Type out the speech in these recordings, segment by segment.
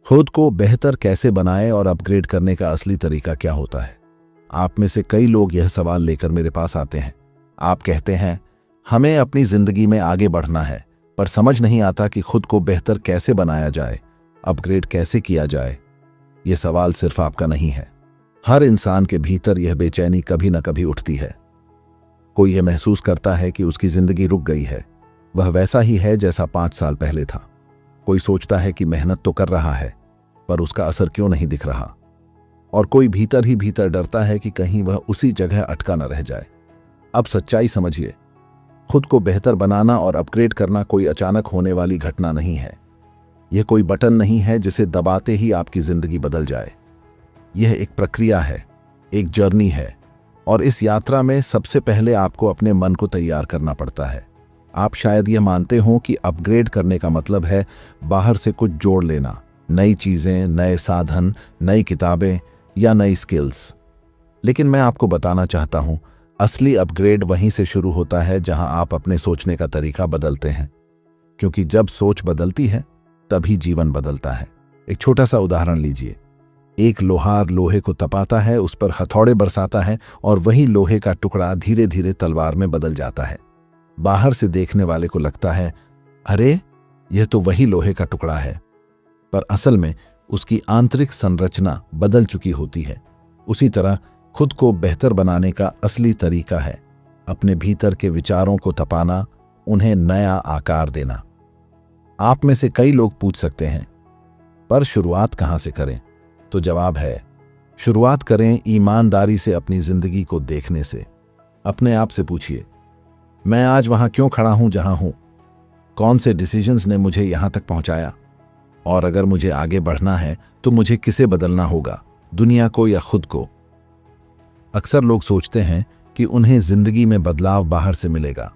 खुद को बेहतर कैसे बनाएं और अपग्रेड करने का असली तरीका क्या होता है। आप में से कई लोग यह सवाल लेकर मेरे पास आते हैं। आप कहते हैं हमें अपनी जिंदगी में आगे बढ़ना है, पर समझ नहीं आता कि खुद को बेहतर कैसे बनाया जाए, अपग्रेड कैसे किया जाए। यह सवाल सिर्फ आपका नहीं है, हर इंसान के भीतर यह बेचैनी कभी न कभी उठती है। कोई यह महसूस करता है कि उसकी जिंदगी रुक गई है, वह वैसा ही है जैसा 5 साल पहले था। कोई सोचता है कि मेहनत तो कर रहा है, पर उसका असर क्यों नहीं दिख रहा। और कोई भीतर ही भीतर डरता है कि कहीं वह उसी जगह अटका न रह जाए। अब सच्चाई समझिए, खुद को बेहतर बनाना और अपग्रेड करना कोई अचानक होने वाली घटना नहीं है। यह कोई बटन नहीं है जिसे दबाते ही आपकी जिंदगी बदल जाए। यह एक प्रक्रिया है, एक जर्नी है, और इस यात्रा में सबसे पहले आपको अपने मन को तैयार करना पड़ता है। आप शायद यह मानते हो कि अपग्रेड करने का मतलब है बाहर से कुछ जोड़ लेना, नई चीजें, नए साधन, नई किताबें या नई स्किल्स। लेकिन मैं आपको बताना चाहता हूं, असली अपग्रेड वहीं से शुरू होता है जहां आप अपने सोचने का तरीका बदलते हैं। क्योंकि जब सोच बदलती है तभी जीवन बदलता है। एक छोटा सा उदाहरण लीजिए। एक लोहार लोहे को तपाता है, उस पर हथौड़े बरसाता है और वही लोहे का टुकड़ा धीरे धीरे तलवार में बदल जाता है। बाहर से देखने वाले को लगता है, अरे यह तो वही लोहे का टुकड़ा है, पर असल में उसकी आंतरिक संरचना बदल चुकी होती है। उसी तरह खुद को बेहतर बनाने का असली तरीका है अपने भीतर के विचारों को तपाना, उन्हें नया आकार देना। आप में से कई लोग पूछ सकते हैं, पर शुरुआत कहां से करें? तो जवाब है, शुरुआत करें ईमानदारी से अपनी जिंदगी को देखने से। अपने आप से पूछिए, मैं आज वहां क्यों खड़ा हूं जहां हूं? कौन से डिसीजंस ने मुझे यहां तक पहुंचाया? और अगर मुझे आगे बढ़ना है तो मुझे किसे बदलना होगा, दुनिया को या खुद को? अक्सर लोग सोचते हैं कि उन्हें जिंदगी में बदलाव बाहर से मिलेगा,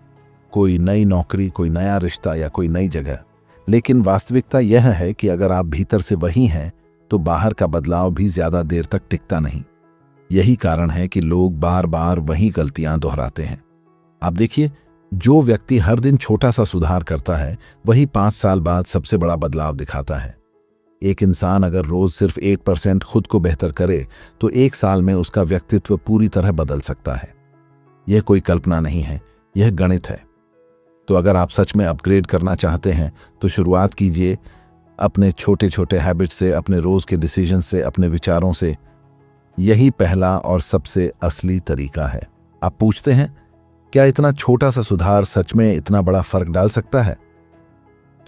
कोई नई नौकरी, कोई नया रिश्ता या कोई नई जगह। लेकिन वास्तविकता यह है कि अगर आप भीतर से वही हैं तो बाहर का बदलाव भी ज्यादा देर तक टिकता नहीं। यही कारण है कि लोग बार बार वही गलतियां दोहराते हैं। आप देखिए, जो व्यक्ति हर दिन छोटा सा सुधार करता है वही 5 साल बाद सबसे बड़ा बदलाव दिखाता है। एक इंसान अगर रोज सिर्फ 8% खुद को बेहतर करे तो 1 साल में उसका व्यक्तित्व पूरी तरह बदल सकता है। यह कोई कल्पना नहीं है, यह गणित है। तो अगर आप सच में अपग्रेड करना चाहते हैं तो शुरुआत कीजिए अपने छोटे छोटे हैबिट्स से, अपने रोज के डिसीजन से, अपने विचारों से। यही पहला और सबसे असली तरीका है। आप पूछते हैं, क्या इतना छोटा सा सुधार सच में इतना बड़ा फर्क डाल सकता है?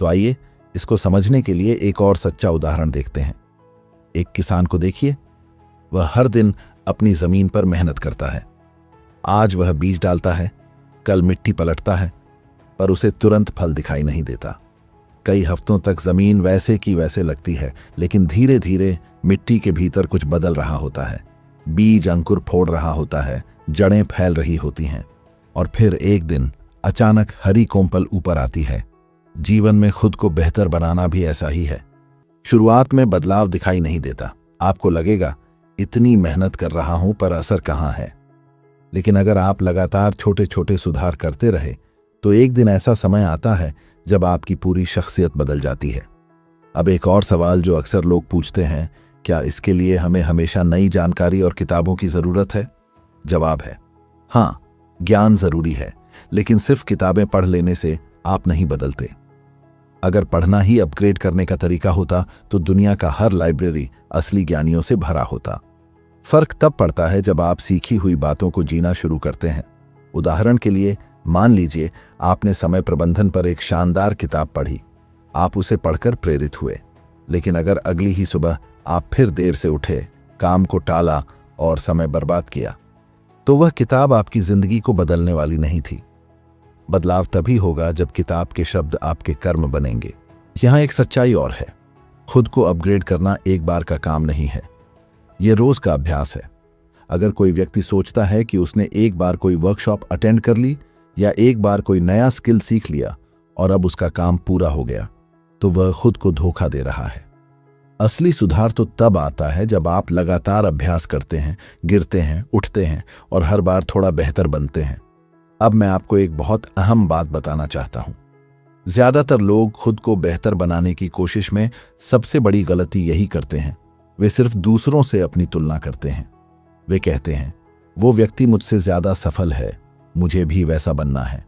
तो आइए इसको समझने के लिए एक और सच्चा उदाहरण देखते हैं। एक किसान को देखिए, वह हर दिन अपनी जमीन पर मेहनत करता है। आज वह बीज डालता है, कल मिट्टी पलटता है, पर उसे तुरंत फल दिखाई नहीं देता। कई हफ्तों तक जमीन वैसे की वैसे लगती है, लेकिन धीरे धीरे मिट्टी के भीतर कुछ बदल रहा होता है। बीज अंकुर फोड़ रहा होता है, जड़ें फैल रही होती हैं, और फिर एक दिन अचानक हरी कोंपल ऊपर आती है। जीवन में खुद को बेहतर बनाना भी ऐसा ही है। शुरुआत में बदलाव दिखाई नहीं देता। आपको लगेगा इतनी मेहनत कर रहा हूं पर असर कहां है। लेकिन अगर आप लगातार छोटे छोटे सुधार करते रहे तो एक दिन ऐसा समय आता है जब आपकी पूरी शख्सियत बदल जाती है। अब एक और सवाल जो अक्सर लोग पूछते हैं, क्या इसके लिए हमें हमेशा नई जानकारी और किताबों की जरूरत है? जवाब है हाँ, ज्ञान जरूरी है, लेकिन सिर्फ किताबें पढ़ लेने से आप नहीं बदलते। अगर पढ़ना ही अपग्रेड करने का तरीका होता तो दुनिया का हर लाइब्रेरी असली ज्ञानियों से भरा होता। फर्क तब पड़ता है जब आप सीखी हुई बातों को जीना शुरू करते हैं। उदाहरण के लिए, मान लीजिए आपने समय प्रबंधन पर एक शानदार किताब पढ़ी। आप उसे पढ़कर प्रेरित हुए, लेकिन अगर अगली ही सुबह आप फिर देर से उठे, काम को टाला और समय बर्बाद किया, तो वह किताब आपकी जिंदगी को बदलने वाली नहीं थी। बदलाव तभी होगा जब किताब के शब्द आपके कर्म बनेंगे। यहाँ एक सच्चाई और है, खुद को अपग्रेड करना एक बार का काम नहीं है, यह रोज का अभ्यास है। अगर कोई व्यक्ति सोचता है कि उसने एक बार कोई वर्कशॉप अटेंड कर ली या एक बार कोई नया स्किल सीख लिया और अब उसका काम पूरा हो गया, तो वह खुद को धोखा दे रहा है। असली सुधार तो तब आता है जब आप लगातार अभ्यास करते हैं, गिरते हैं, उठते हैं और हर बार थोड़ा बेहतर बनते हैं। अब मैं आपको एक बहुत अहम बात बताना चाहता हूं। ज्यादातर लोग खुद को बेहतर बनाने की कोशिश में सबसे बड़ी गलती यही करते हैं। वे सिर्फ दूसरों से अपनी तुलना करते हैं। वे कहते हैं, वो व्यक्ति मुझसे ज्यादा सफल है, मुझे भी वैसा बनना है।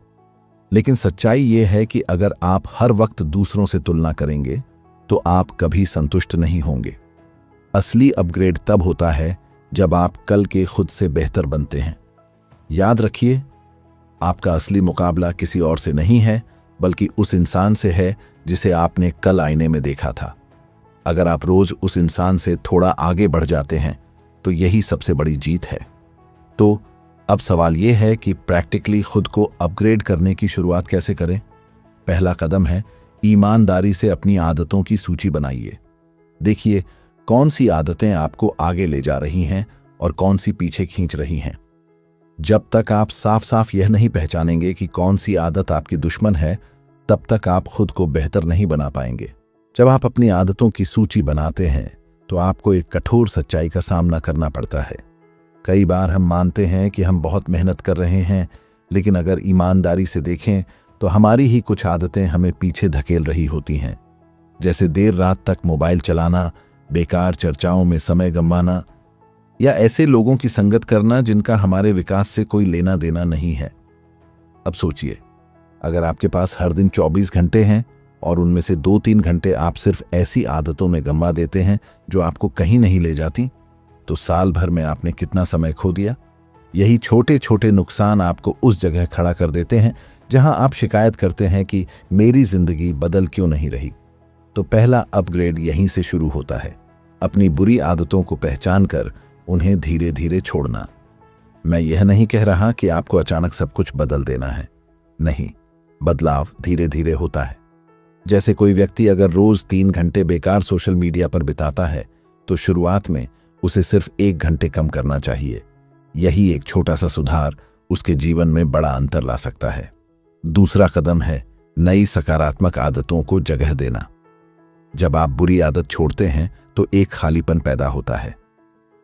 लेकिन सच्चाई यह है कि अगर आप हर वक्त दूसरों से तुलना करेंगे तो आप कभी संतुष्ट नहीं होंगे। असली अपग्रेड तब होता है जब आप कल के खुद से बेहतर बनते हैं। याद रखिए, आपका असली मुकाबला किसी और से नहीं है, बल्कि उस इंसान से है जिसे आपने कल आईने में देखा था। अगर आप रोज उस इंसान से थोड़ा आगे बढ़ जाते हैं तो यही सबसे बड़ी जीत है। तो अब सवाल यह है कि प्रैक्टिकली खुद को अपग्रेड करने की शुरुआत कैसे करें। पहला कदम है ईमानदारी से अपनी आदतों की सूची बनाइए। देखिए कौन सी आदतें आपको आगे ले जा रही हैं और कौन सी पीछे खींच रही हैं। जब तक आप साफ साफ यह नहीं पहचानेंगे कि कौन सी आदत आपकी दुश्मन है, तब तक आप खुद को बेहतर नहीं बना पाएंगे। जब आप अपनी आदतों की सूची बनाते हैं तो आपको एक कठोर सच्चाई का सामना करना पड़ता है। कई बार हम मानते हैं कि हम बहुत मेहनत कर रहे हैं, लेकिन अगर ईमानदारी से देखें तो हमारी ही कुछ आदतें हमें पीछे धकेल रही होती हैं। जैसे देर रात तक मोबाइल चलाना, बेकार चर्चाओं में समय गंवाना, या ऐसे लोगों की संगत करना जिनका हमारे विकास से कोई लेना देना नहीं है। अब सोचिए, अगर आपके पास हर दिन 24 घंटे हैं और उनमें से 2-3 घंटे आप सिर्फ ऐसी आदतों में गंवा देते हैं जो आपको कहीं नहीं ले जाती, तो साल भर में आपने कितना समय खो दिया। यही छोटे छोटे नुकसान आपको उस जगह खड़ा कर देते हैं जहां आप शिकायत करते हैं कि मेरी जिंदगी बदल क्यों नहीं रही। तो पहला अपग्रेड यहीं से शुरू होता है, अपनी बुरी आदतों को पहचान कर उन्हें धीरे धीरे छोड़ना। मैं यह नहीं कह रहा कि आपको अचानक सब कुछ बदल देना है, नहीं, बदलाव धीरे धीरे होता है। जैसे कोई व्यक्ति अगर रोज 3 घंटे बेकार सोशल मीडिया पर बिताता है तो शुरुआत में उसे सिर्फ 1 घंटे कम करना चाहिए। यही एक छोटा सा सुधार उसके जीवन में बड़ा अंतर ला सकता है। दूसरा कदम है नई सकारात्मक आदतों को जगह देना। जब आप बुरी आदत छोड़ते हैं तो एक खालीपन पैदा होता है,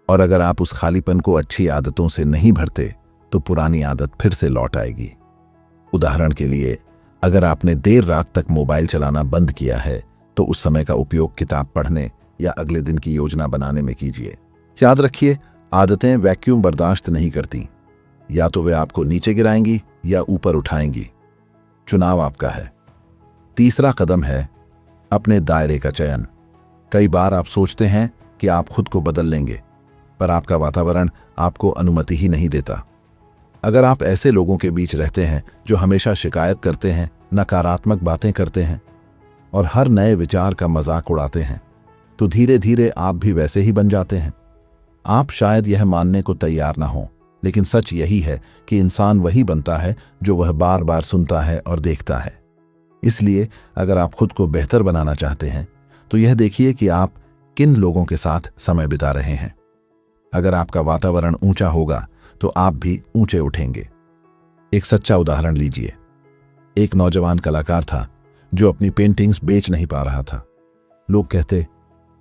और अगर आप उस खालीपन को अच्छी आदतों से नहीं भरते तो पुरानी आदत फिर से लौट आएगी। उदाहरण के लिए, अगर आपने देर रात तक मोबाइल चलाना बंद किया है तो उस समय का उपयोग किताब पढ़ने या अगले दिन की योजना बनाने में कीजिए। याद रखिए, आदतें वैक्यूम बर्दाश्त नहीं करती, या तो वे आपको नीचे गिराएंगी या ऊपर उठाएंगी। चुनाव आपका है। तीसरा कदम है अपने दायरे का चयन। कई बार आप सोचते हैं कि आप खुद को बदल लेंगे, पर आपका वातावरण आपको अनुमति ही नहीं देता। अगर आप ऐसे लोगों के बीच रहते हैं जो हमेशा शिकायत करते हैं, नकारात्मक बातें करते हैं और हर नए विचार का मजाक उड़ाते हैं, तो धीरे धीरे आप भी वैसे ही बन जाते हैं। आप शायद यह मानने को तैयार ना हो, लेकिन सच यही है कि इंसान वही बनता है जो वह बार बार सुनता है और देखता है। इसलिए अगर आप खुद को बेहतर बनाना चाहते हैं तो यह देखिए कि आप किन लोगों के साथ समय बिता रहे हैं। अगर आपका वातावरण ऊंचा होगा तो आप भी ऊंचे उठेंगे। एक सच्चा उदाहरण लीजिए। एक नौजवान कलाकार था जो अपनी पेंटिंग्स बेच नहीं पा रहा था। लोग कहते,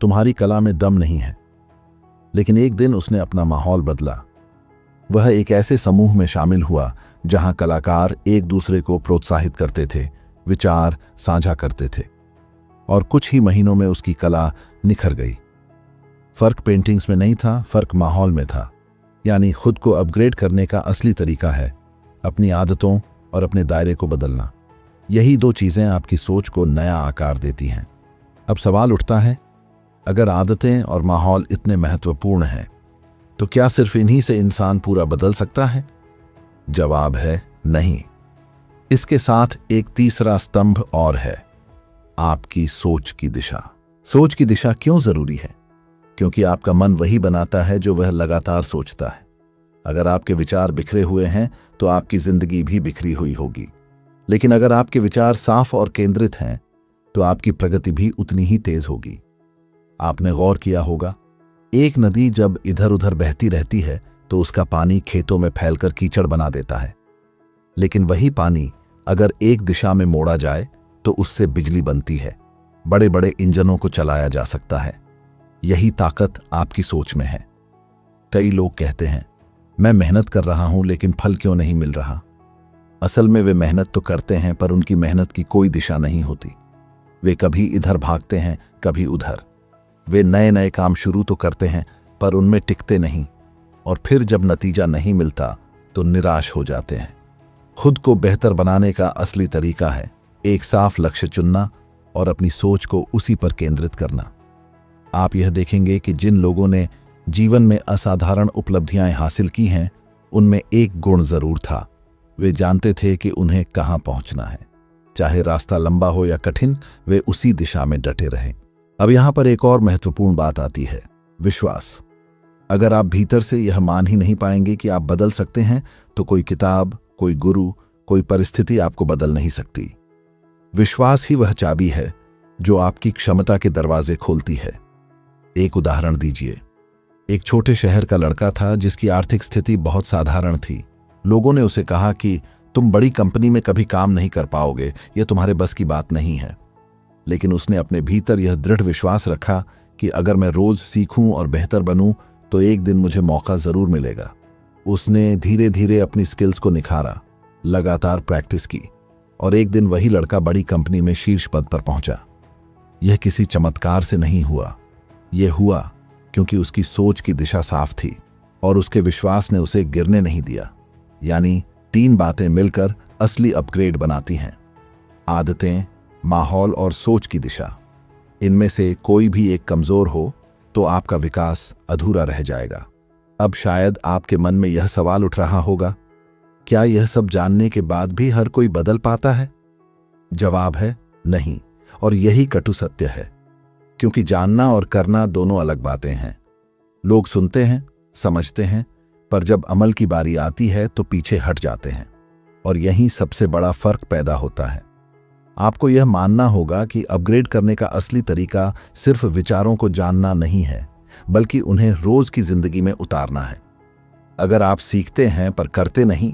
तुम्हारी कला में दम नहीं है। लेकिन एक दिन उसने अपना माहौल बदला। वह एक ऐसे समूह में शामिल हुआ जहां कलाकार एक दूसरे को प्रोत्साहित करते थे, विचार साझा करते थे, और कुछ ही महीनों में उसकी कला निखर गई। फर्क पेंटिंग्स में नहीं था, फर्क माहौल में था। यानी खुद को अपग्रेड करने का असली तरीका है अपनी आदतों और अपने दायरे को बदलना। यही 2 चीजें आपकी सोच को नया आकार देती हैं। अब सवाल उठता है, अगर आदतें और माहौल इतने महत्वपूर्ण हैं तो क्या सिर्फ इन्हीं से इंसान पूरा बदल सकता है? जवाब है नहीं। इसके साथ एक तीसरा स्तंभ और है, आपकी सोच की दिशा। सोच की दिशा क्यों जरूरी है? क्योंकि आपका मन वही बनाता है जो वह लगातार सोचता है। अगर आपके विचार बिखरे हुए हैं तो आपकी जिंदगी भी बिखरी हुई होगी। लेकिन अगर आपके विचार साफ और केंद्रित हैं तो आपकी प्रगति भी उतनी ही तेज होगी। आपने गौर किया होगा, एक नदी जब इधर उधर बहती रहती है तो उसका पानी खेतों में फैलकर कीचड़ बना देता है। लेकिन वही पानी अगर एक दिशा में मोड़ा जाए तो उससे बिजली बनती है, बड़े बड़े इंजनों को चलाया जा सकता है। यही ताकत आपकी सोच में है। कई लोग कहते हैं, मैं मेहनत कर रहा हूं लेकिन फल क्यों नहीं मिल रहा? असल में वे मेहनत तो करते हैं पर उनकी मेहनत की कोई दिशा नहीं होती। वे कभी इधर भागते हैं, कभी उधर। वे नए नए काम शुरू तो करते हैं पर उनमें टिकते नहीं, और फिर जब नतीजा नहीं मिलता तो निराश हो जाते हैं। खुद को बेहतर बनाने का असली तरीका है एक साफ लक्ष्य चुनना और अपनी सोच को उसी पर केंद्रित करना। आप यह देखेंगे कि जिन लोगों ने जीवन में असाधारण उपलब्धियां हासिल की हैं, उनमें एक गुण जरूर था। वे जानते थे कि उन्हें कहां पहुंचना है। चाहे रास्ता लंबा हो या कठिन, वे उसी दिशा में डटे रहें। अब यहां पर एक और महत्वपूर्ण बात आती है, विश्वास। अगर आप भीतर से यह मान ही नहीं पाएंगे कि आप बदल सकते हैं, तो कोई किताब, कोई गुरु, कोई परिस्थिति आपको बदल नहीं सकती। विश्वास ही वह चाबी है जो आपकी क्षमता के दरवाजे खोलती है। एक उदाहरण दीजिए। एक छोटे शहर का लड़का था जिसकी आर्थिक स्थिति बहुत साधारण थी। लोगों ने उसे कहा कि तुम बड़ी कंपनी में कभी काम नहीं कर पाओगे, यह तुम्हारे बस की बात नहीं है। लेकिन उसने अपने भीतर यह दृढ़ विश्वास रखा कि अगर मैं रोज सीखूं और बेहतर बनूं तो एक दिन मुझे मौका जरूर मिलेगा। उसने धीरे धीरे अपनी स्किल्स को निखारा, लगातार प्रैक्टिस की, और एक दिन वही लड़का बड़ी कंपनी में शीर्ष पद पर पहुंचा। यह किसी चमत्कार से नहीं हुआ, यह हुआ क्योंकि उसकी सोच की दिशा साफ थी और उसके विश्वास ने उसे गिरने नहीं दिया। यानी 3 बातें मिलकर असली अपग्रेड बनाती हैं: आदतें, माहौल और सोच की दिशा। इनमें से कोई भी एक कमजोर हो तो आपका विकास अधूरा रह जाएगा। अब शायद आपके मन में यह सवाल उठ रहा होगा, क्या यह सब जानने के बाद भी हर कोई बदल पाता है? जवाब है नहीं, और यही कटु सत्य है, क्योंकि जानना और करना दोनों अलग बातें हैं। लोग सुनते हैं, समझते हैं, पर जब अमल की बारी आती है तो पीछे हट जाते हैं, और यहीं सबसे बड़ा फर्क पैदा होता है। आपको यह मानना होगा कि अपग्रेड करने का असली तरीका सिर्फ विचारों को जानना नहीं है, बल्कि उन्हें रोज की जिंदगी में उतारना है। अगर आप सीखते हैं पर करते नहीं,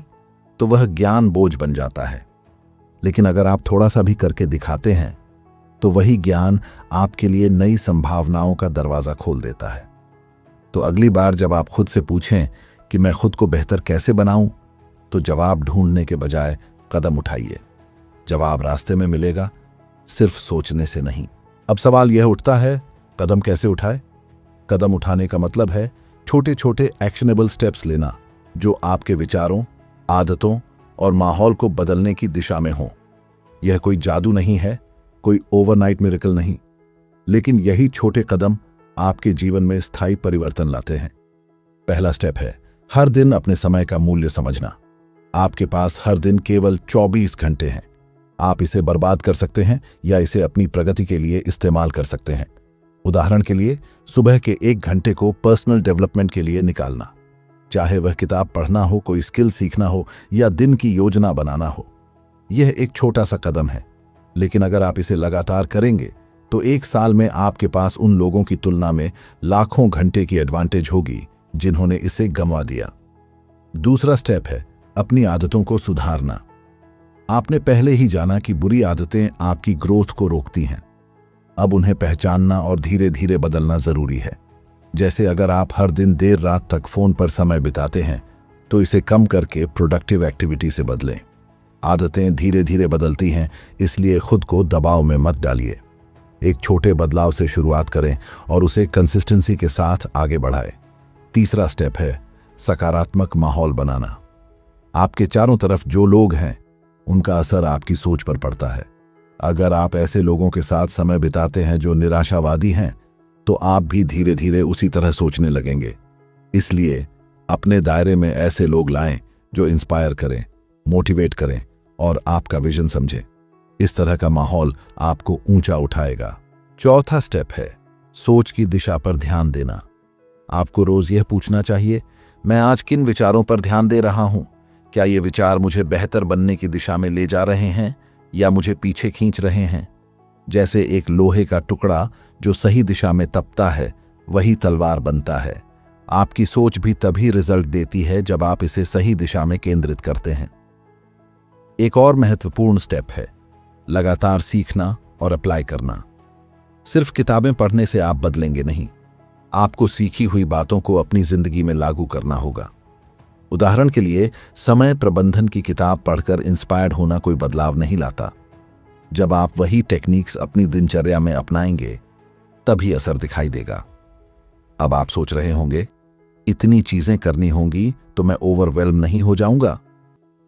तो वह ज्ञान बोझ बन जाता है। लेकिन अगर आप थोड़ा सा भी करके दिखाते हैं, तो वही ज्ञान आपके लिए नई संभावनाओं का दरवाजा खोल देता है। तो अगली बार जब आप खुद से पूछें कि मैं खुद को बेहतर कैसे बनाऊं, तो जवाब ढूंढने के बजाय कदम उठाइए। जवाब रास्ते में मिलेगा, सिर्फ सोचने से नहीं। अब सवाल यह उठता है, कदम कैसे उठाए? कदम उठाने का मतलब है छोटे छोटे एक्शनेबल स्टेप्स लेना जो आपके विचारों, आदतों और माहौल को बदलने की दिशा में हो। यह कोई जादू नहीं है, कोई ओवरनाइट मिरेकल नहीं, लेकिन यही छोटे कदम आपके जीवन में स्थायी परिवर्तन लाते हैं। पहला स्टेप है हर दिन अपने समय का मूल्य समझना। आपके पास हर दिन केवल 24 घंटे हैं। आप इसे बर्बाद कर सकते हैं या इसे अपनी प्रगति के लिए इस्तेमाल कर सकते हैं। उदाहरण के लिए, सुबह के 1 घंटे को पर्सनल डेवलपमेंट के लिए निकालना, चाहे वह किताब पढ़ना हो, कोई स्किल सीखना हो या दिन की योजना बनाना हो। यह एक छोटा सा कदम है, लेकिन अगर आप इसे लगातार करेंगे तो 1 साल में आपके पास उन लोगों की तुलना में लाखों घंटे की एडवांटेज होगी जिन्होंने इसे गंवा दिया। दूसरा स्टेप है अपनी आदतों को सुधारना। आपने पहले ही जाना कि बुरी आदतें आपकी ग्रोथ को रोकती हैं। अब उन्हें पहचानना और धीरे धीरे बदलना जरूरी है। जैसे अगर आप हर दिन देर रात तक फोन पर समय बिताते हैं, तो इसे कम करके प्रोडक्टिव एक्टिविटी से बदलें। आदतें धीरे धीरे बदलती हैं, इसलिए खुद को दबाव में मत डालिए। एक छोटे बदलाव से शुरुआत करें और उसे कंसिस्टेंसी के साथ आगे बढ़ाएं। तीसरा स्टेप है सकारात्मक माहौल बनाना। आपके चारों तरफ जो लोग हैं, उनका असर आपकी सोच पर पड़ता है। अगर आप ऐसे लोगों के साथ समय बिताते हैं जो निराशावादी हैं, तो आप भी धीरे धीरे उसी तरह सोचने लगेंगे। इसलिए अपने दायरे में ऐसे लोग लाएं जो इंस्पायर करें, मोटिवेट करें और आपका विजन समझें। इस तरह का माहौल आपको ऊंचा उठाएगा। चौथा स्टेप है सोच की दिशा पर ध्यान देना। आपको रोज यह पूछना चाहिए, मैं आज किन विचारों पर ध्यान दे रहा हूं? क्या ये विचार मुझे बेहतर बनने की दिशा में ले जा रहे हैं या मुझे पीछे खींच रहे हैं? जैसे एक लोहे का टुकड़ा जो सही दिशा में तपता है, वही तलवार बनता है। आपकी सोच भी तभी रिजल्ट देती है जब आप इसे सही दिशा में केंद्रित करते हैं। एक और महत्वपूर्ण स्टेप है लगातार सीखना और अप्लाई करना। सिर्फ किताबें पढ़ने से आप बदलेंगे नहीं, आपको सीखी हुई बातों को अपनी जिंदगी में लागू करना होगा। उदाहरण के लिए, समय प्रबंधन की किताब पढ़कर इंस्पायर्ड होना कोई बदलाव नहीं लाता। जब आप वही टेक्निक्स अपनी दिनचर्या में अपनाएंगे, तभी असर दिखाई देगा। अब आप सोच रहे होंगे, इतनी चीजें करनी होंगी तो मैं ओवरवेल्म नहीं हो जाऊंगा?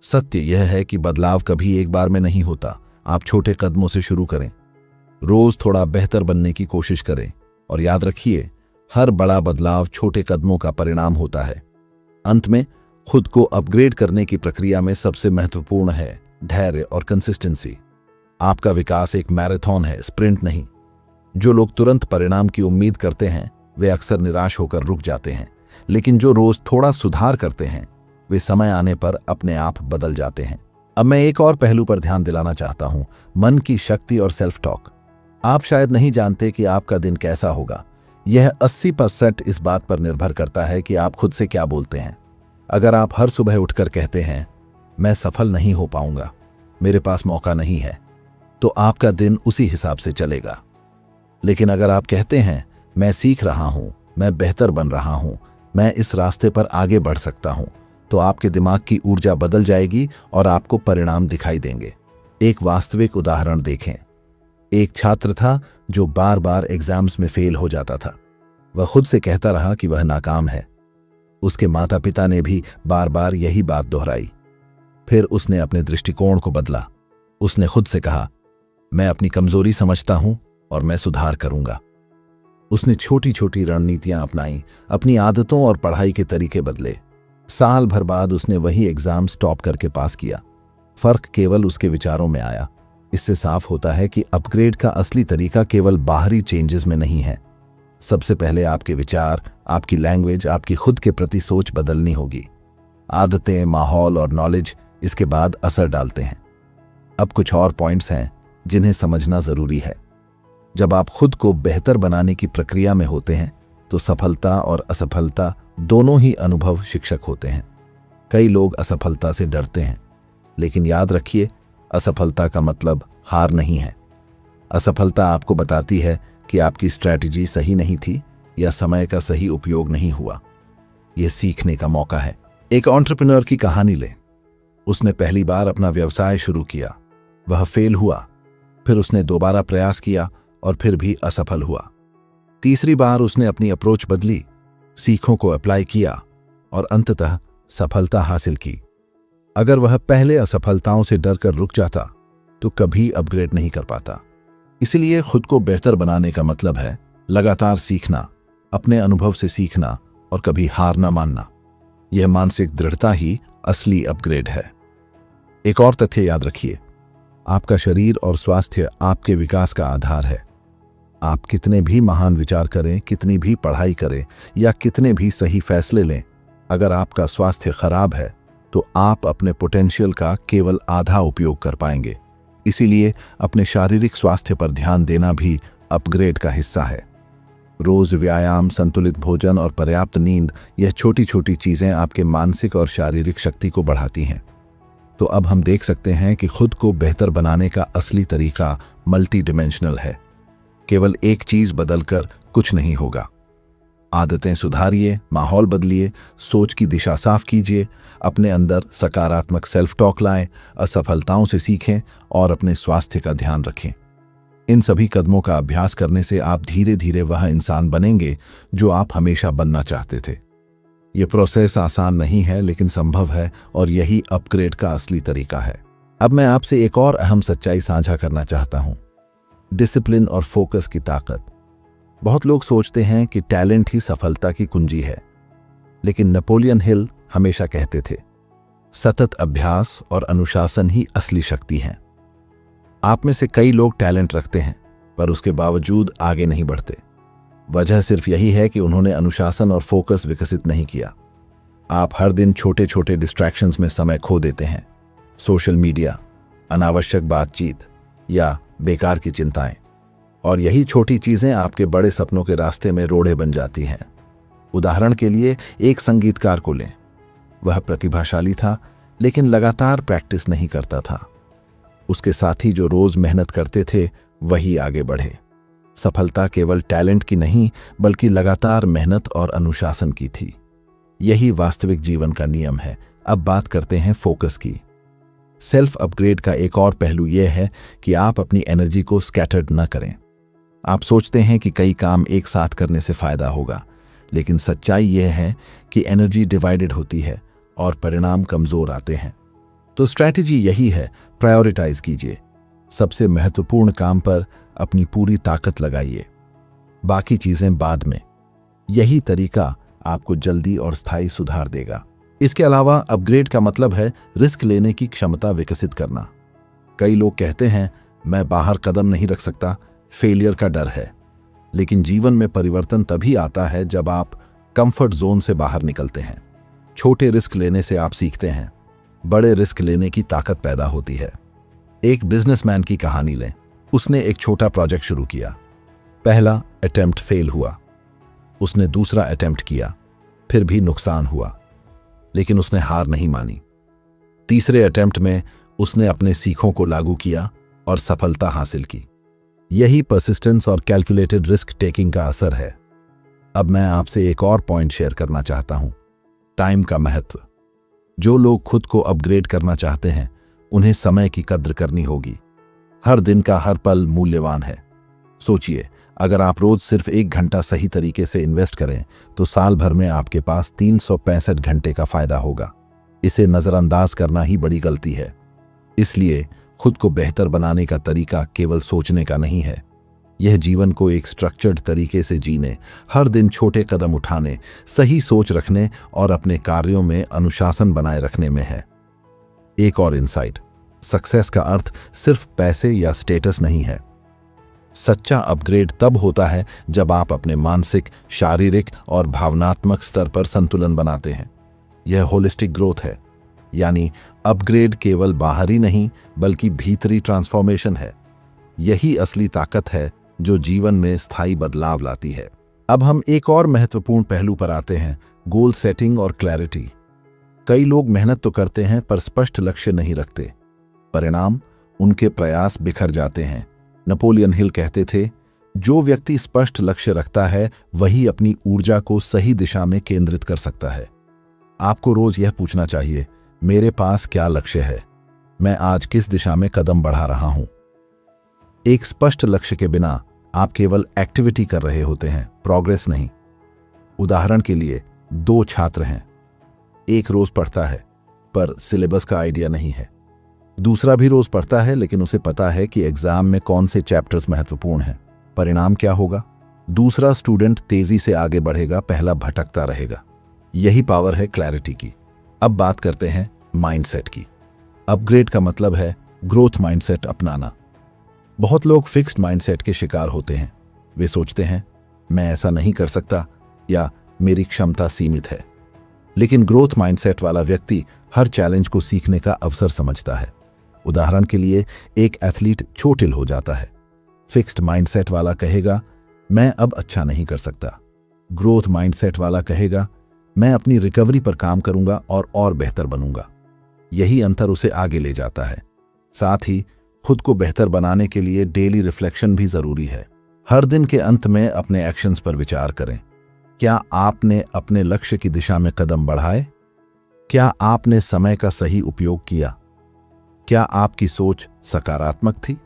सत्य यह है कि बदलाव कभी एक बार में नहीं होता। आप छोटे कदमों से शुरू करें, रोज थोड़ा बेहतर बनने की कोशिश करें, और याद रखिए, हर बड़ा बदलाव छोटे कदमों का परिणाम होता है। अंत में, खुद को अपग्रेड करने की प्रक्रिया में सबसे महत्वपूर्ण है धैर्य और कंसिस्टेंसी। आपका विकास एक मैराथन है, स्प्रिंट नहीं। जो लोग तुरंत परिणाम की उम्मीद करते हैं, वे अक्सर निराश होकर रुक जाते हैं, लेकिन जो रोज थोड़ा सुधार करते हैं, वे समय आने पर अपने आप बदल जाते हैं। अब मैं एक और पहलू पर ध्यान दिलाना चाहता हूं, मन की शक्ति और सेल्फ टॉक। आप शायद नहीं जानते कि आपका दिन कैसा होगा। यह 80% इस बात पर निर्भर करता है कि आप खुद से क्या बोलते हैं। अगर आप हर सुबह उठकर कहते हैं, मैं सफल नहीं हो पाऊंगा, मेरे पास मौका नहीं है, तो आपका दिन उसी हिसाब से चलेगा। लेकिन अगर आप कहते हैं, मैं सीख रहा हूं, मैं बेहतर बन रहा हूं, मैं इस रास्ते पर आगे बढ़ सकता हूं, तो आपके दिमाग की ऊर्जा बदल जाएगी और आपको परिणाम दिखाई देंगे। एक वास्तविक उदाहरण देखें। एक छात्र था जो बार बार एग्जाम्स में फेल हो जाता था। वह खुद से कहता रहा कि वह नाकाम है। उसके माता पिता ने भी बार बार यही बात दोहराई। फिर उसने अपने दृष्टिकोण को बदला। उसने खुद से कहा, मैं अपनी कमजोरी समझता हूं और मैं सुधार करूंगा। उसने छोटी छोटी रणनीतियां अपनाई, अपनी आदतों और पढ़ाई के तरीके बदले। साल भर बाद उसने वही एग्जाम टॉप करके पास किया। फर्क केवल उसके विचारों में आया। इससे साफ होता है कि अपग्रेड का असली तरीका केवल बाहरी चेंजेस में नहीं है। सबसे पहले आपके विचार, आपकी लैंग्वेज, आपकी खुद के प्रति सोच बदलनी होगी। आदतें, माहौल और नॉलेज इसके बाद असर डालते हैं। अब कुछ और पॉइंट्स हैं जिन्हें समझना जरूरी है। जब आप खुद को बेहतर बनाने की प्रक्रिया में होते हैं, तो सफलता और असफलता दोनों ही अनुभव शिक्षक होते हैं। कई लोग असफलता से डरते हैं, लेकिन याद रखिए, असफलता का मतलब हार नहीं है। असफलता आपको बताती है कि आपकी स्ट्रैटेजी सही नहीं थी या समय का सही उपयोग नहीं हुआ। यह सीखने का मौका है। एक एंटरप्रेन्योर की कहानी लें। उसने पहली बार अपना व्यवसाय शुरू किया, वह फेल हुआ। फिर उसने दोबारा प्रयास किया और फिर भी असफल हुआ। तीसरी बार उसने अपनी अप्रोच बदली, सीखों को अप्लाई किया और अंततः सफलता हासिल की। अगर वह पहले असफलताओं से डरकर रुक जाता, तो कभी अपग्रेड नहीं कर पाता। इसलिए खुद को बेहतर बनाने का मतलब है लगातार सीखना, अपने अनुभव से सीखना और कभी हार न मानना। यह मानसिक दृढ़ता ही असली अपग्रेड है। एक और तथ्य याद रखिए, आपका शरीर और स्वास्थ्य आपके विकास का आधार है। आप कितने भी महान विचार करें, कितनी भी पढ़ाई करें या कितने भी सही फैसले लें, अगर आपका स्वास्थ्य खराब है तो आप अपने पोटेंशियल का केवल आधा उपयोग कर पाएंगे। इसीलिए अपने शारीरिक स्वास्थ्य पर ध्यान देना भी अपग्रेड का हिस्सा है। रोज व्यायाम, संतुलित भोजन और पर्याप्त नींद, यह छोटी छोटी चीजें आपके मानसिक और शारीरिक शक्ति को बढ़ाती हैं। तो अब हम देख सकते हैं कि खुद को बेहतर बनाने का असली तरीका मल्टी डिमेंशनल है। केवल एक चीज बदलकर कुछ नहीं होगा। आदतें सुधारिए, माहौल बदलिए, सोच की दिशा साफ कीजिए, अपने अंदर सकारात्मक सेल्फ टॉक लाएं, असफलताओं से सीखें और अपने स्वास्थ्य का ध्यान रखें। इन सभी कदमों का अभ्यास करने से आप धीरे धीरे वह इंसान बनेंगे जो आप हमेशा बनना चाहते थे। यह प्रोसेस आसान नहीं है, लेकिन संभव है, और यही अपग्रेड का असली तरीका है। अब मैं आपसे एक और अहम सच्चाई साझा करना चाहता हूं, डिसिप्लिन और फोकस की ताकत। बहुत लोग सोचते हैं कि टैलेंट ही सफलता की कुंजी है, लेकिन नेपोलियन हिल हमेशा कहते थे, सतत अभ्यास और अनुशासन ही असली शक्ति है। आप में से कई लोग टैलेंट रखते हैं, पर उसके बावजूद आगे नहीं बढ़ते। वजह सिर्फ यही है कि उन्होंने अनुशासन और फोकस विकसित नहीं किया। आप हर दिन छोटे छोटे डिस्ट्रैक्शंस में समय खो देते हैं। सोशल मीडिया, अनावश्यक बातचीत या बेकार की चिंताएं, और यही छोटी चीजें आपके बड़े सपनों के रास्ते में रोड़े बन जाती हैं। उदाहरण के लिए एक संगीतकार को लें। वह प्रतिभाशाली था, लेकिन लगातार प्रैक्टिस नहीं करता था। उसके साथी जो रोज मेहनत करते थे, वही आगे बढ़े। सफलता केवल टैलेंट की नहीं, बल्कि लगातार मेहनत और अनुशासन की थी। यही वास्तविक जीवन का नियम है। अब बात करते हैं फोकस की। सेल्फ अपग्रेड का एक और पहलू यह है कि आप अपनी एनर्जी को स्कैटर्ड न करें। आप सोचते हैं कि कई काम एक साथ करने से फायदा होगा, लेकिन सच्चाई यह है कि एनर्जी डिवाइडेड होती है और परिणाम कमजोर आते हैं। तो स्ट्रैटेजी यही है, प्रायोरिटाइज कीजिए। सबसे महत्वपूर्ण काम पर अपनी पूरी ताकत लगाइए, बाकी चीजें बाद में। यही तरीका आपको जल्दी और स्थायी सुधार देगा। इसके अलावा अपग्रेड का मतलब है रिस्क लेने की क्षमता विकसित करना। कई लोग कहते हैं मैं बाहर कदम नहीं रख सकता, फेलियर का डर है। लेकिन जीवन में परिवर्तन तभी आता है जब आप कंफर्ट जोन से बाहर निकलते हैं। छोटे रिस्क लेने से आप सीखते हैं, बड़े रिस्क लेने की ताकत पैदा होती है। एक बिजनेसमैन की कहानी लें। उसने एक छोटा प्रोजेक्ट शुरू किया। पहला अटेम्प्ट फेल हुआ। उसने दूसरा अटेम्प्ट किया, फिर भी नुकसान हुआ, लेकिन उसने हार नहीं मानी। तीसरे अटेम्प्ट में उसने अपने सीखों को लागू किया और सफलता हासिल की। यही परसिस्टेंस और कैलकुलेटेड रिस्क टेकिंग का असर है। अब मैं आपसे एक और पॉइंट शेयर करना चाहता हूं, टाइम का महत्व। जो लोग खुद को अपग्रेड करना चाहते हैं, उन्हें समय की कद्र करनी होगी। हर दिन का हर पल मूल्यवान है। सोचिए, अगर आप रोज सिर्फ 1 घंटा सही तरीके से इन्वेस्ट करें तो साल भर में आपके पास 365 घंटे का फायदा होगा। इसे नजरअंदाज करना ही बड़ी गलती है। इसलिए खुद को बेहतर बनाने का तरीका केवल सोचने का नहीं है, यह जीवन को एक स्ट्रक्चर्ड तरीके से जीने, हर दिन छोटे कदम उठाने, सही सोच रखने और अपने कार्यों में अनुशासन बनाए रखने में है। एक और इंसाइट, सक्सेस का अर्थ सिर्फ पैसे या स्टेटस नहीं है। सच्चा अपग्रेड तब होता है जब आप अपने मानसिक, शारीरिक और भावनात्मक स्तर पर संतुलन बनाते हैं। यह होलिस्टिक ग्रोथ है, यानी अपग्रेड केवल बाहरी नहीं बल्कि भीतरी ट्रांसफॉर्मेशन है। यही असली ताकत है जो जीवन में स्थायी बदलाव लाती है। अब हम एक और महत्वपूर्ण पहलू पर आते हैं, गोल सेटिंग और क्लैरिटी। कई लोग मेहनत तो करते हैं पर स्पष्ट लक्ष्य नहीं रखते। परिणाम, उनके प्रयास बिखर जाते हैं। नेपोलियन हिल कहते थे, जो व्यक्ति स्पष्ट लक्ष्य रखता है वही अपनी ऊर्जा को सही दिशा में केंद्रित कर सकता है। आपको रोज यह पूछना चाहिए, मेरे पास क्या लक्ष्य है, मैं आज किस दिशा में कदम बढ़ा रहा हूं। एक स्पष्ट लक्ष्य के बिना आप केवल एक्टिविटी कर रहे होते हैं, प्रोग्रेस नहीं। उदाहरण के लिए 2 छात्र हैं, एक रोज पढ़ता है पर सिलेबस का आइडिया नहीं है। दूसरा भी रोज पढ़ता है लेकिन उसे पता है कि एग्जाम में कौन से चैप्टर्स महत्वपूर्ण हैं। परिणाम क्या होगा? दूसरा स्टूडेंट तेजी से आगे बढ़ेगा, पहला भटकता रहेगा। यही पावर है क्लैरिटी की। अब बात करते हैं माइंडसेट की। अपग्रेड का मतलब है ग्रोथ माइंडसेट अपनाना। बहुत लोग फिक्स्ड माइंडसेट के शिकार होते हैं। वे सोचते हैं मैं ऐसा नहीं कर सकता या मेरी क्षमता सीमित है। लेकिन ग्रोथ माइंडसेट वाला व्यक्ति हर चैलेंज को सीखने का अवसर समझता है। उदाहरण के लिए, एक एथलीट चोटिल हो जाता है। फिक्स्ड माइंडसेट वाला कहेगा मैं अब अच्छा नहीं कर सकता। ग्रोथ माइंडसेट वाला कहेगा मैं अपनी रिकवरी पर काम करूंगा और बेहतर बनूंगा। यही अंतर उसे आगे ले जाता है। साथ ही खुद को बेहतर बनाने के लिए डेली रिफ्लेक्शन भी जरूरी है। हर दिन के अंत में अपने एक्शंस पर विचार करें। क्या आपने अपने लक्ष्य की दिशा में कदम बढ़ाए? क्या आपने समय का सही उपयोग किया? क्या आपकी सोच सकारात्मक थी?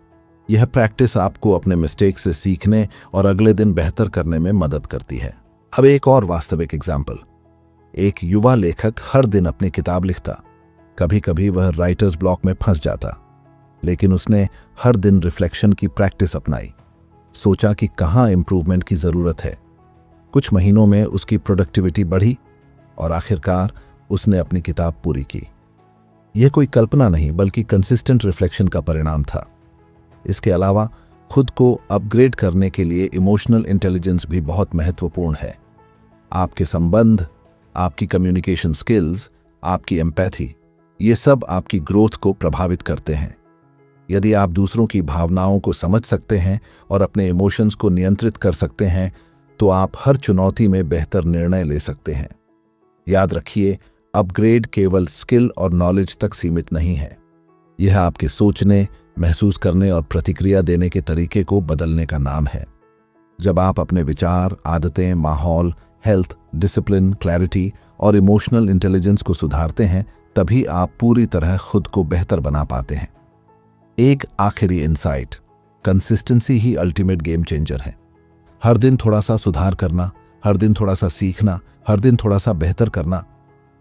यह प्रैक्टिस आपको अपने मिस्टेक से सीखने और अगले दिन बेहतर करने में मदद करती है। अब एक और वास्तविक एग्जाम्पल। एक युवा लेखक हर दिन अपनी किताब लिखता। कभी कभी वह राइटर्स ब्लॉक में फंस जाता, लेकिन उसने हर दिन रिफ्लेक्शन की प्रैक्टिस अपनाई। सोचा कि कहाँ इंप्रूवमेंट की जरूरत है। कुछ महीनों में उसकी प्रोडक्टिविटी बढ़ी और आखिरकार उसने अपनी किताब पूरी की। यह कोई कल्पना नहीं बल्कि कंसिस्टेंट रिफ्लेक्शन का परिणाम था। इसके अलावा खुद को अपग्रेड करने के लिए इमोशनल इंटेलिजेंस भी बहुत महत्वपूर्ण है। आपके संबंध, आपकी कम्युनिकेशन स्किल्स, आपकी एम्पैथी, ये सब आपकी ग्रोथ को प्रभावित करते हैं। यदि आप दूसरों की भावनाओं को समझ सकते हैं और अपने इमोशंस को नियंत्रित कर सकते हैं तो आप हर चुनौती में बेहतर निर्णय ले सकते हैं। याद रखिए, अपग्रेड केवल स्किल और नॉलेज तक सीमित नहीं है। यह आपके सोचने, महसूस करने और प्रतिक्रिया देने के तरीके को बदलने का नाम है। जब आप अपने विचार, आदतें, माहौल, हेल्थ, डिसिप्लिन, क्लैरिटी और इमोशनल इंटेलिजेंस को सुधारते हैं, तभी आप पूरी तरह खुद को बेहतर बना पाते हैं। एक आखिरी इंसाइट, कंसिस्टेंसी ही अल्टीमेट गेम चेंजर है। हर दिन थोड़ा सा सुधार करना, हर दिन थोड़ा सा सीखना, हर दिन थोड़ा सा बेहतर करना,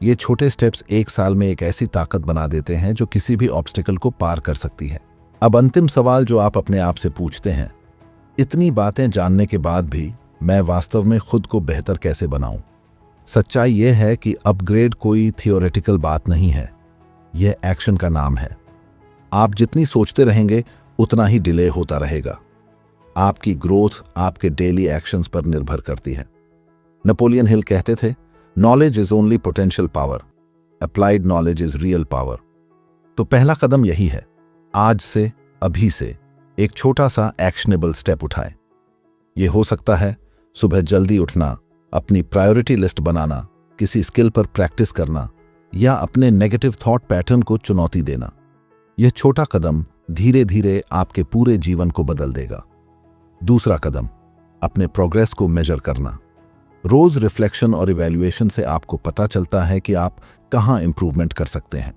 ये छोटे स्टेप्स एक साल में एक ऐसी ताकत बना देते हैं जो किसी भी ऑब्स्टिकल को पार कर सकती है। अब अंतिम सवाल जो आप अपने आप से पूछते हैं, इतनी बातें जानने के बाद भी मैं वास्तव में खुद को बेहतर कैसे बनाऊं? सच्चाई यह है कि अपग्रेड कोई थियोरेटिकल बात नहीं है, यह एक्शन का नाम है। आप जितनी सोचते रहेंगे उतना ही डिले होता रहेगा। आपकी ग्रोथ आपके डेली एक्शंस पर निर्भर करती है। नेपोलियन हिल कहते थे, knowledge is only potential power, applied knowledge is real power. तो पहला कदम यही है, आज से, अभी से एक छोटा सा एक्शनेबल स्टेप उठाएं। यह हो सकता है सुबह जल्दी उठना, अपनी प्रायोरिटी लिस्ट बनाना, किसी स्किल पर प्रैक्टिस करना, या अपने नेगेटिव थॉट पैटर्न को चुनौती देना। यह छोटा कदम धीरे धीरे आपके पूरे जीवन को बदल देगा। दूसरा कदम, अपने प्रोग्रेस को मेजर करना। रोज रिफ्लेक्शन और इवैल्यूएशन से आपको पता चलता है कि आप कहां इंप्रूवमेंट कर सकते हैं।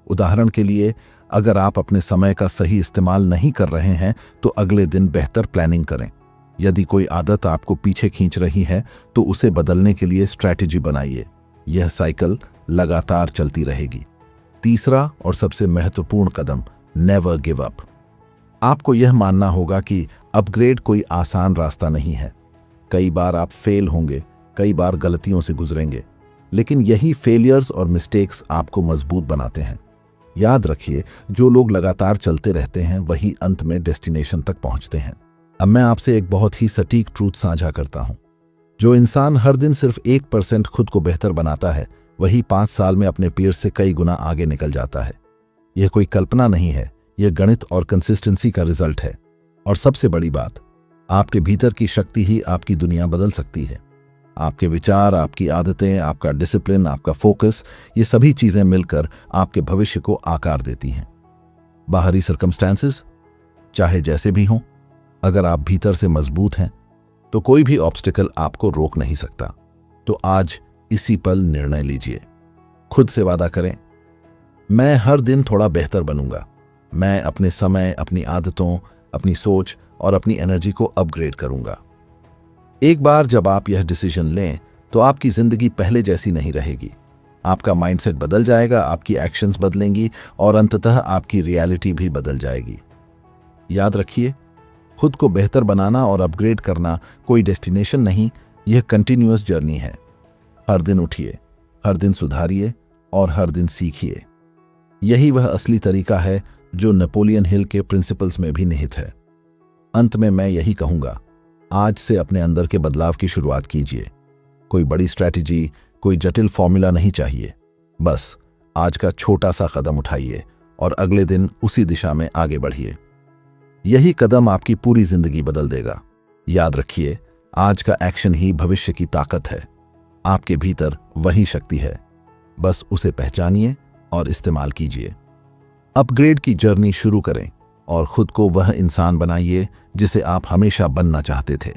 उदाहरण के लिए, अगर आप अपने समय का सही इस्तेमाल नहीं कर रहे हैं तो अगले दिन बेहतर प्लानिंग करें। यदि कोई आदत आपको पीछे खींच रही है तो उसे बदलने के लिए स्ट्रैटेजी बनाइए। यह साइकिल लगातार चलती रहेगी। तीसरा और सबसे महत्वपूर्ण कदम, नेवर गिव अप। आपको यह मानना होगा कि अपग्रेड कोई आसान रास्ता नहीं है। कई बार आप फेल होंगे, कई बार गलतियों से गुजरेंगे, लेकिन यही फेलियर्स और मिस्टेक्स आपको मजबूत बनाते हैं। याद रखिए, जो लोग लगातार चलते रहते हैं वही अंत में डेस्टिनेशन तक पहुंचते हैं। अब मैं आपसे एक बहुत ही सटीक ट्रूथ साझा करता हूं। जो इंसान हर दिन सिर्फ 1% खुद को बेहतर बनाता है, वही 5 साल में अपने पीर से कई गुना आगे निकल जाता है। यह कोई कल्पना नहीं है, यह गणित और कंसिस्टेंसी का रिजल्ट है। और सबसे बड़ी बात, आपके भीतर की शक्ति ही आपकी दुनिया बदल सकती है। आपके विचार, आपकी आदतें, आपका डिसिप्लिन, आपका फोकस, ये सभी चीजें मिलकर आपके भविष्य को आकार देती हैं। बाहरी सर्कमस्टेंसेस चाहे जैसे भी हों, अगर आप भीतर से मजबूत हैं तो कोई भी ऑब्स्टिकल आपको रोक नहीं सकता। तो आज इसी पल निर्णय लीजिए। खुद से वादा करें, मैं हर दिन थोड़ा बेहतर बनूंगा। मैं अपने समय, अपनी आदतों, अपनी सोच और अपनी एनर्जी को अपग्रेड करूंगा। एक बार जब आप यह डिसीजन लें तो आपकी जिंदगी पहले जैसी नहीं रहेगी। आपका माइंडसेट बदल जाएगा, आपकी एक्शंस बदलेंगी और अंततः आपकी रियलिटी भी बदल जाएगी। याद रखिए, खुद को बेहतर बनाना और अपग्रेड करना कोई डेस्टिनेशन नहीं, यह कंटिन्यूअस जर्नी है। हर दिन उठिए, हर दिन सुधारिए और हर दिन सीखिए। यही वह असली तरीका है जो नेपोलियन हिल के प्रिंसिपल्स में भी निहित है। अंत में मैं यही कहूंगा, आज से अपने अंदर के बदलाव की शुरुआत कीजिए। कोई बड़ी स्ट्रैटेजी, कोई जटिल फॉर्मूला नहीं चाहिए। बस आज का छोटा सा कदम उठाइए और अगले दिन उसी दिशा में आगे बढ़िए। यही कदम आपकी पूरी जिंदगी बदल देगा। याद रखिए, आज का एक्शन ही भविष्य की ताकत है। आपके भीतर वही शक्ति है, बस उसे पहचानिए और इस्तेमाल कीजिए। अपग्रेड की जर्नी शुरू करें और खुद को वह इंसान बनाइए जिसे आप हमेशा बनना चाहते थे।